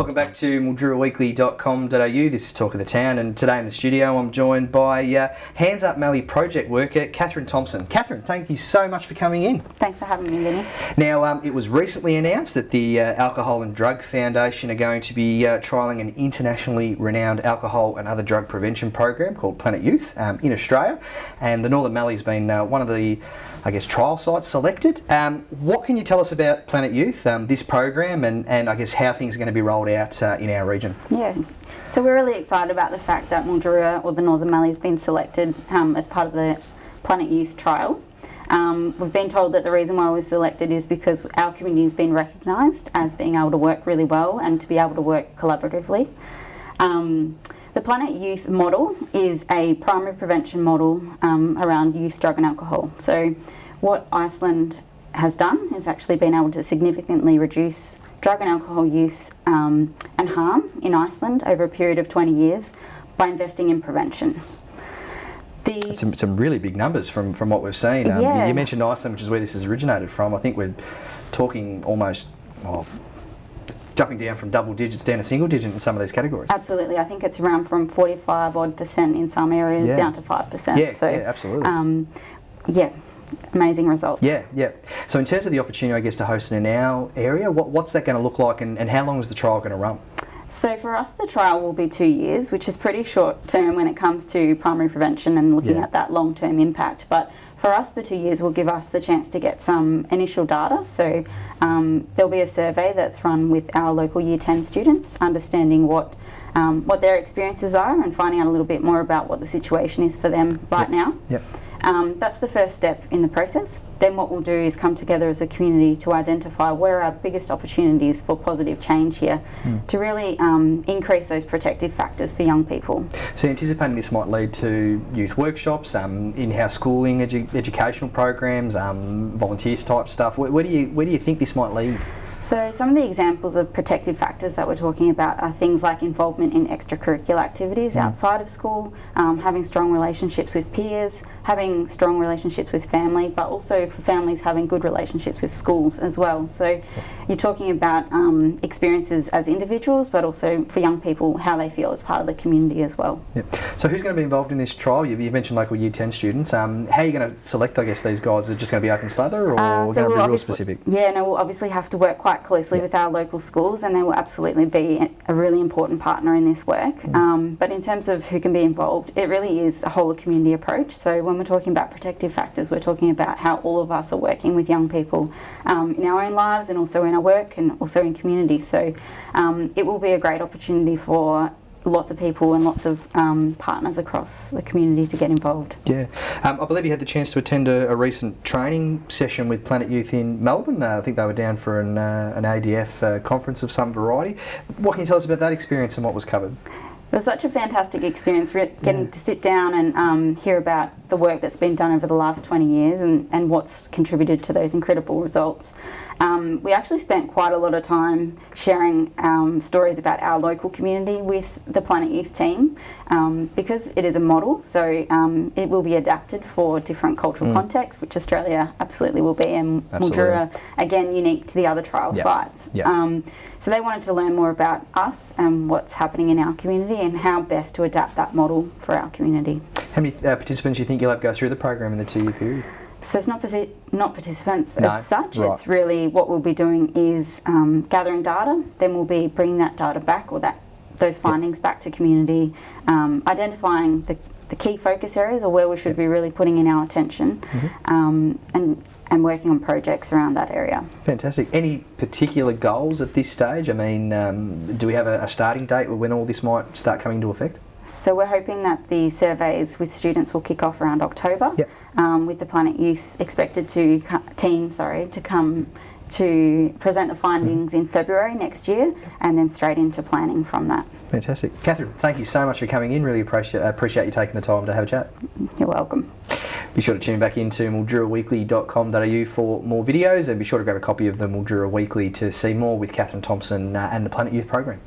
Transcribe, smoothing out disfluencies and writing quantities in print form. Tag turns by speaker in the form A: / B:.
A: Welcome back to MilduraWeekly.com.au. This is Talk of the Town, and today in the studio I'm joined by Hands Up Mallee project worker Catherine Thompson. Catherine, thank you so much for coming in.
B: Thanks for having me, Vinny.
A: Now, it was recently announced that the Alcohol and Drug Foundation are going to be trialling an internationally renowned alcohol and other drug prevention program called Planet Youth in Australia, and the Northern Mallee has been one of the trial sites selected. What can you tell us about Planet Youth, this program, and I guess how things are going to be rolled out in our region?
B: Yeah, so we're really excited about the fact that Mildura, or the Northern Mallee, has been selected as part of the Planet Youth trial. We've been told that the reason why we're selected is because our community has been recognised as being able to work really well and to be able to work collaboratively. The Planet Youth model is a primary prevention model around youth, drug and alcohol. So what Iceland has done is actually been able to significantly reduce drug and alcohol use and harm in Iceland over a period of 20 years by investing in prevention.
A: Some really big numbers from what we've seen.
B: Yeah.
A: You mentioned Iceland, which is where this has originated from. I think we're talking almost... jumping down from double digits down to single digit in some of these categories.
B: Absolutely, I think it's around from 45% in some areas down to 5%.
A: Yeah, absolutely.
B: Amazing results.
A: Yeah. So in terms of the opportunity, I guess, to host it in our area, what's that going to look like, and how long is the trial going to run?
B: So for us, the trial will be 2 years, which is pretty short term when it comes to primary prevention and looking at that long-term impact. But for us, the 2 years will give us the chance to get some initial data. So there'll be a survey that's run with our local Year 10 students, understanding what their experiences are and finding out a little bit more about what the situation is for them right now.
A: Yep.
B: That's the first step in the process. Then what we'll do is come together as a community to identify where our biggest opportunities for positive change here to really increase those protective factors for young people.
A: So anticipating this might lead to youth workshops, in-house schooling, educational programs, volunteers type stuff. Where do you think this might lead?
B: So some of the examples of protective factors that we're talking about are things like involvement in extracurricular activities outside of school, having strong relationships with peers, having strong relationships with family, but also for families having good relationships with schools as well. So you're talking about experiences as individuals, but also for young people, how they feel as part of the community as well.
A: Yep. So who's going to be involved in this trial? You mentioned local Year 10 students. How are you going to select, I guess, these guys? Is it just going to be open slather, or going to be real specific?
B: Yeah, no, we'll obviously have to work quite closely with our local schools, and they will absolutely be a really important partner in this work. But in terms of who can be involved, it really is a whole of community approach. So when we're talking about protective factors, we're talking about how all of us are working with young people in our own lives and also in our work and also in community. So it will be a great opportunity for lots of people and lots of partners across the community to get involved.
A: Yeah. I believe you had the chance to attend a recent training session with Planet Youth in Melbourne. I think they were down for an ADF conference of some variety. What can you tell us about that experience and what was covered?
B: It was such a fantastic experience getting to sit down and hear about the work that's been done over the last 20 years and what's contributed to those incredible results. We actually spent quite a lot of time sharing stories about our local community with the Planet Youth team because it is a model, so it will be adapted for different cultural contexts, which Australia absolutely will be, and Mildura, again, unique to the other trial sites. So they wanted to learn more about us and what's happening in our community and how best to adapt that model for our community.
A: How many participants do you think you'll have go through the program in the 2 year period?
B: So it's not participants as such, it's really what we'll be doing is gathering data, then we'll be bringing that data back, or those findings back to community, identifying the key focus areas or where we should be really putting in our attention and working on projects around that area.
A: Fantastic. Any particular goals at this stage? I mean, do we have a starting date when all this might start coming into effect?
B: So we're hoping that the surveys with students will kick off around October, with the Planet Youth expected to come to present the findings in February next year, and then straight into planning from that.
A: Fantastic. Catherine, thank you so much for coming in. Really appreciate you taking the time to have a chat.
B: You're welcome.
A: Be sure to tune back into MilduraWeekly.com.au for more videos, and be sure to grab a copy of the Mildura Weekly to see more with Catherine Thompson and the Planet Youth program.